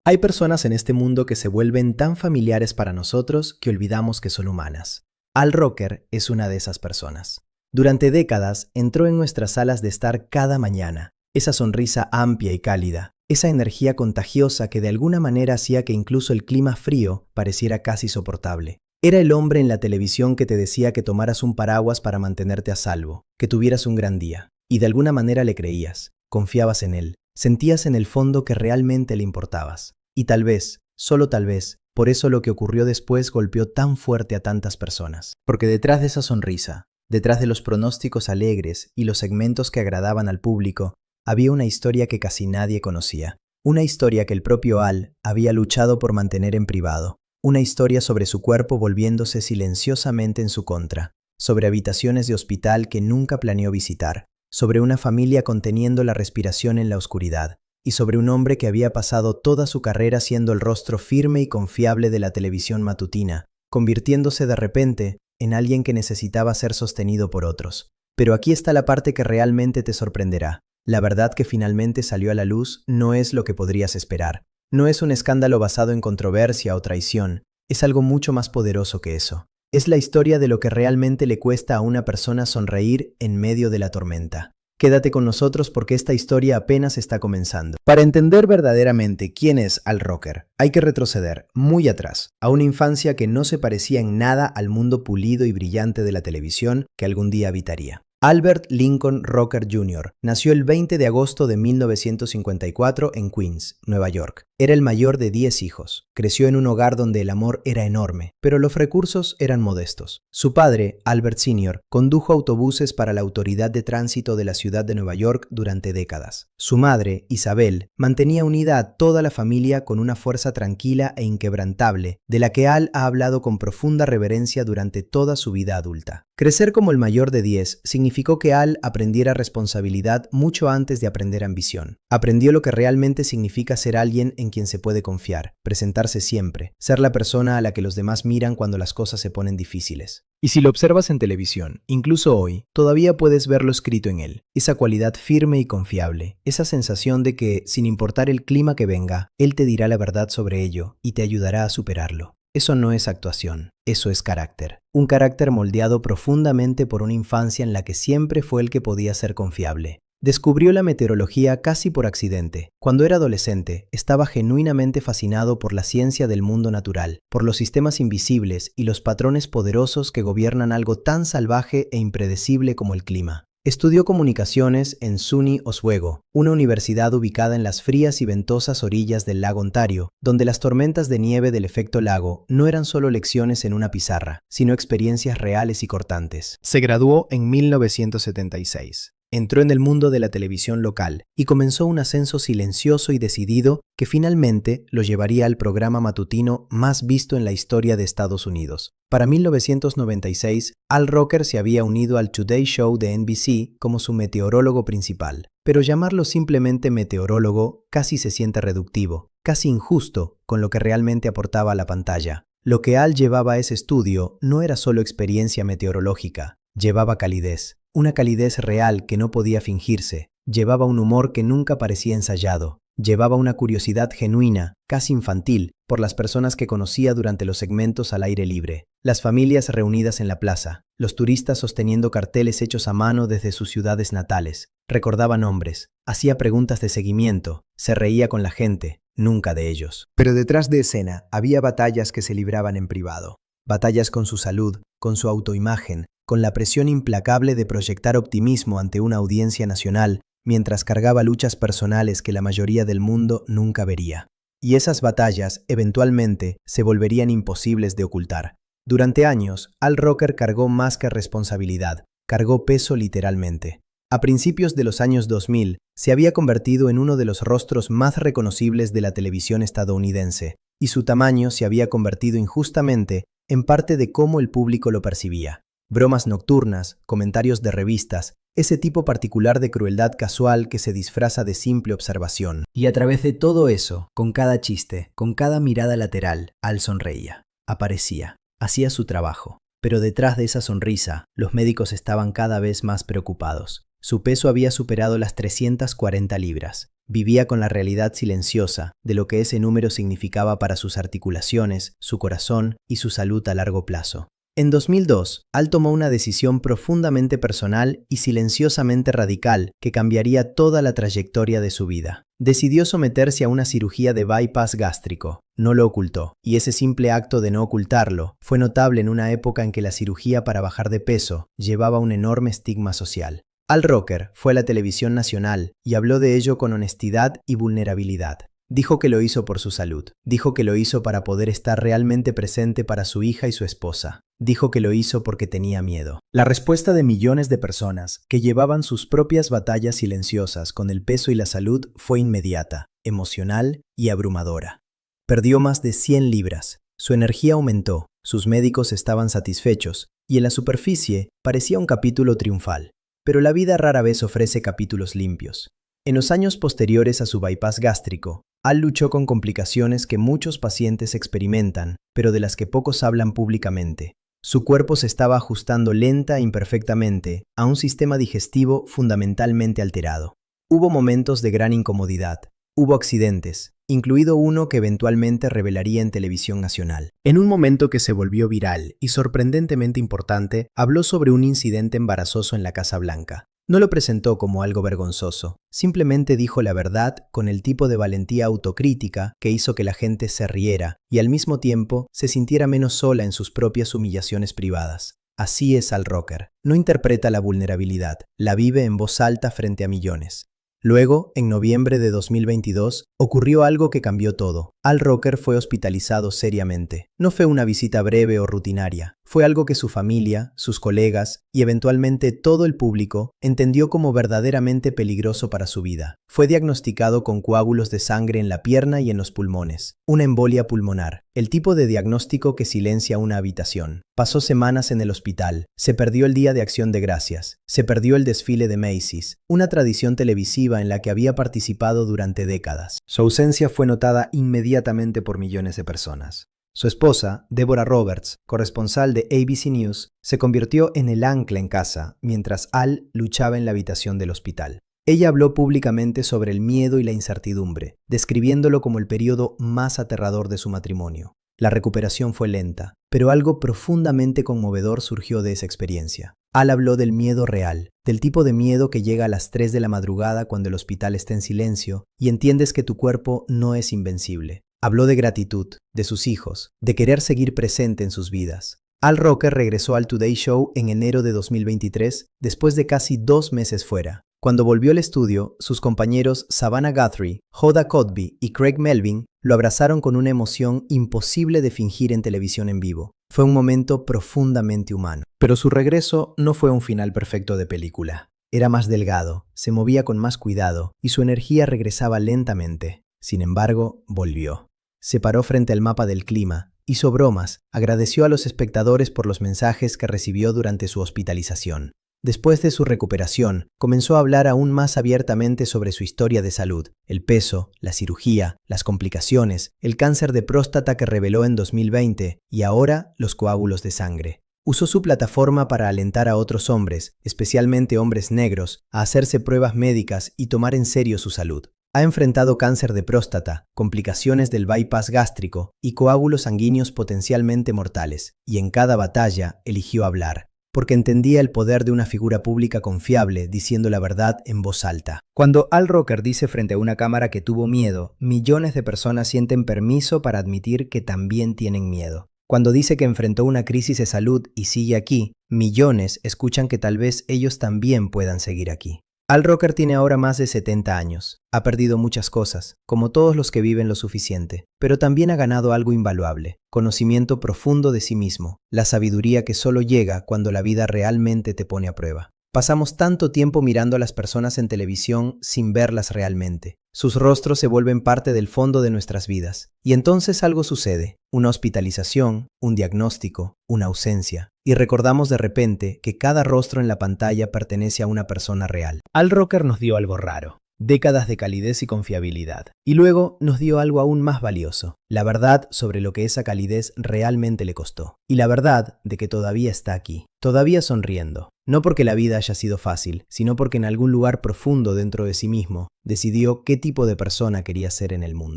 Hay personas en este mundo que se vuelven tan familiares para nosotros que olvidamos que son humanas. Al Roker es una de esas personas. Durante décadas entró en nuestras salas de estar cada mañana. Esa sonrisa amplia y cálida, esa energía contagiosa que de alguna manera hacía que incluso el clima frío pareciera casi soportable. Era el hombre en la televisión que te decía que tomaras un paraguas para mantenerte a salvo, que tuvieras un gran día. Y de alguna manera le creías, confiabas en él, sentías en el fondo que realmente le importabas. Y tal vez, solo tal vez, por eso lo que ocurrió después golpeó tan fuerte a tantas personas. Porque detrás de esa sonrisa, detrás de los pronósticos alegres y los segmentos que agradaban al público, había una historia que casi nadie conocía. Una historia que el propio Al había luchado por mantener en privado. Una historia sobre su cuerpo volviéndose silenciosamente en su contra. Sobre habitaciones de hospital que nunca planeó visitar. Sobre una familia conteniendo la respiración en la oscuridad. Y sobre un hombre que había pasado toda su carrera siendo el rostro firme y confiable de la televisión matutina, convirtiéndose de repente en alguien que necesitaba ser sostenido por otros. Pero aquí está la parte que realmente te sorprenderá. La verdad que finalmente salió a la luz no es lo que podrías esperar. No es un escándalo basado en controversia o traición. Es algo mucho más poderoso que eso. Es la historia de lo que realmente le cuesta a una persona sonreír en medio de la tormenta. Quédate con nosotros porque esta historia apenas está comenzando. Para entender verdaderamente quién es Al Roker, hay que retroceder muy atrás, a una infancia que no se parecía en nada al mundo pulido y brillante de la televisión que algún día habitaría. Albert Lincoln Roker Jr. nació el 20 de agosto de 1954 en Queens, Nueva York. Era el mayor de 10 hijos. Creció en un hogar donde el amor era enorme, pero los recursos eran modestos. Su padre, Albert Sr., condujo autobuses para la autoridad de tránsito de la ciudad de Nueva York durante décadas. Su madre, Isabel, mantenía unida a toda la familia con una fuerza tranquila e inquebrantable, de la que Al ha hablado con profunda reverencia durante toda su vida adulta. Crecer como el mayor de 10 significó que Al aprendiera responsabilidad mucho antes de aprender ambición. Aprendió lo que realmente significa ser alguien en quien se puede confiar, presentarse siempre, ser la persona a la que los demás miran cuando las cosas se ponen difíciles. Y si lo observas en televisión, incluso hoy, todavía puedes verlo escrito en él. Esa cualidad firme y confiable, esa sensación de que, sin importar el clima que venga, él te dirá la verdad sobre ello y te ayudará a superarlo. Eso no es actuación, eso es carácter. Un carácter moldeado profundamente por una infancia en la que siempre fue el que podía ser confiable. Descubrió la meteorología casi por accidente. Cuando era adolescente, estaba genuinamente fascinado por la ciencia del mundo natural, por los sistemas invisibles y los patrones poderosos que gobiernan algo tan salvaje e impredecible como el clima. Estudió comunicaciones en SUNY Oswego, una universidad ubicada en las frías y ventosas orillas del lago Ontario, donde las tormentas de nieve del efecto lago no eran solo lecciones en una pizarra, sino experiencias reales y cortantes. Se graduó en 1976. Entró en el mundo de la televisión local y comenzó un ascenso silencioso y decidido que finalmente lo llevaría al programa matutino más visto en la historia de Estados Unidos. Para 1996, Al Roker se había unido al Today Show de NBC como su meteorólogo principal. Pero llamarlo simplemente meteorólogo casi se siente reductivo, casi injusto con lo que realmente aportaba a la pantalla. Lo que Al llevaba a ese estudio no era solo experiencia meteorológica, llevaba calidez. Una calidez real que no podía fingirse, llevaba un humor que nunca parecía ensayado, llevaba una curiosidad genuina, casi infantil, por las personas que conocía durante los segmentos al aire libre, las familias reunidas en la plaza, los turistas sosteniendo carteles hechos a mano desde sus ciudades natales, recordaba nombres, hacía preguntas de seguimiento, se reía con la gente, nunca de ellos. Pero detrás de escena había batallas que se libraban en privado, batallas con su salud, con su autoimagen, con la presión implacable de proyectar optimismo ante una audiencia nacional, mientras cargaba luchas personales que la mayoría del mundo nunca vería. Y esas batallas, eventualmente, se volverían imposibles de ocultar. Durante años, Al Roker cargó más que responsabilidad, cargó peso literalmente. A principios de los años 2000, se había convertido en uno de los rostros más reconocibles de la televisión estadounidense, y su tamaño se había convertido injustamente en parte de cómo el público lo percibía. Bromas nocturnas, comentarios de revistas, ese tipo particular de crueldad casual que se disfraza de simple observación. Y a través de todo eso, con cada chiste, con cada mirada lateral, Al sonreía, aparecía, hacía su trabajo. Pero detrás de esa sonrisa, los médicos estaban cada vez más preocupados. Su peso había superado las 340 libras. Vivía con la realidad silenciosa de lo que ese número significaba para sus articulaciones, su corazón y su salud a largo plazo. En 2002, Al tomó una decisión profundamente personal y silenciosamente radical que cambiaría toda la trayectoria de su vida. Decidió someterse a una cirugía de bypass gástrico. No lo ocultó, y ese simple acto de no ocultarlo fue notable en una época en que la cirugía para bajar de peso llevaba un enorme estigma social. Al Roker fue a la televisión nacional y habló de ello con honestidad y vulnerabilidad. Dijo que lo hizo por su salud. Dijo que lo hizo para poder estar realmente presente para su hija y su esposa. Dijo que lo hizo porque tenía miedo. La respuesta de millones de personas que llevaban sus propias batallas silenciosas con el peso y la salud fue inmediata, emocional y abrumadora. Perdió más de 100 libras. Su energía aumentó, sus médicos estaban satisfechos y en la superficie parecía un capítulo triunfal. Pero la vida rara vez ofrece capítulos limpios. En los años posteriores a su bypass gástrico, Al luchó con complicaciones que muchos pacientes experimentan, pero de las que pocos hablan públicamente. Su cuerpo se estaba ajustando lenta e imperfectamente a un sistema digestivo fundamentalmente alterado. Hubo momentos de gran incomodidad. Hubo accidentes, incluido uno que eventualmente revelaría en televisión nacional. En un momento que se volvió viral y sorprendentemente importante, habló sobre un incidente embarazoso en la Casa Blanca. No lo presentó como algo vergonzoso, simplemente dijo la verdad con el tipo de valentía autocrítica que hizo que la gente se riera y al mismo tiempo se sintiera menos sola en sus propias humillaciones privadas. Así es Al Roker. No interpreta la vulnerabilidad, la vive en voz alta frente a millones. Luego, en noviembre de 2022, ocurrió algo que cambió todo. Al Roker fue hospitalizado seriamente. No fue una visita breve o rutinaria. Fue algo que su familia, sus colegas y eventualmente todo el público entendió como verdaderamente peligroso para su vida. Fue diagnosticado con coágulos de sangre en la pierna y en los pulmones. Una embolia pulmonar, el tipo de diagnóstico que silencia una habitación. Pasó semanas en el hospital. Se perdió el Día de Acción de Gracias. Se perdió el desfile de Macy's, una tradición televisiva en la que había participado durante décadas. Su ausencia fue notada inmediatamente por millones de personas. Su esposa, Deborah Roberts, corresponsal de ABC News, se convirtió en el ancla en casa mientras Al luchaba en la habitación del hospital. Ella habló públicamente sobre el miedo y la incertidumbre, describiéndolo como el periodo más aterrador de su matrimonio. La recuperación fue lenta, pero algo profundamente conmovedor surgió de esa experiencia. Al habló del miedo real, del tipo de miedo que llega a las 3 de la madrugada cuando el hospital está en silencio y entiendes que tu cuerpo no es invencible. Habló de gratitud, de sus hijos, de querer seguir presente en sus vidas. Al Roker regresó al Today Show en enero de 2023, después de casi 2 meses fuera. Cuando volvió al estudio, sus compañeros Savannah Guthrie, Hoda Kotb y Craig Melvin lo abrazaron con una emoción imposible de fingir en televisión en vivo. Fue un momento profundamente humano. Pero su regreso no fue un final perfecto de película. Era más delgado, se movía con más cuidado y su energía regresaba lentamente. Sin embargo, volvió. Se paró frente al mapa del clima, hizo bromas, agradeció a los espectadores por los mensajes que recibió durante su hospitalización. Después de su recuperación, comenzó a hablar aún más abiertamente sobre su historia de salud, el peso, la cirugía, las complicaciones, el cáncer de próstata que reveló en 2020 y ahora los coágulos de sangre. Usó su plataforma para alentar a otros hombres, especialmente hombres negros, a hacerse pruebas médicas y tomar en serio su salud. Ha enfrentado cáncer de próstata, complicaciones del bypass gástrico y coágulos sanguíneos potencialmente mortales, y en cada batalla eligió hablar, porque entendía el poder de una figura pública confiable diciendo la verdad en voz alta. Cuando Al Roker dice frente a una cámara que tuvo miedo, millones de personas sienten permiso para admitir que también tienen miedo. Cuando dice que enfrentó una crisis de salud y sigue aquí, millones escuchan que tal vez ellos también puedan seguir aquí. Al Roker tiene ahora más de 70 años. Ha perdido muchas cosas, como todos los que viven lo suficiente, pero también ha ganado algo invaluable, conocimiento profundo de sí mismo, la sabiduría que solo llega cuando la vida realmente te pone a prueba. Pasamos tanto tiempo mirando a las personas en televisión sin verlas realmente. Sus rostros se vuelven parte del fondo de nuestras vidas. Y entonces algo sucede, una hospitalización, un diagnóstico, una ausencia. Y recordamos de repente que cada rostro en la pantalla pertenece a una persona real. Al Roker nos dio algo raro. décadas de calidez y confiabilidad. Y luego nos dio algo aún más valioso, la verdad sobre lo que esa calidez realmente le costó. Y la verdad de que todavía está aquí, todavía sonriendo. No porque la vida haya sido fácil, sino porque en algún lugar profundo dentro de sí mismo decidió qué tipo de persona quería ser en el mundo.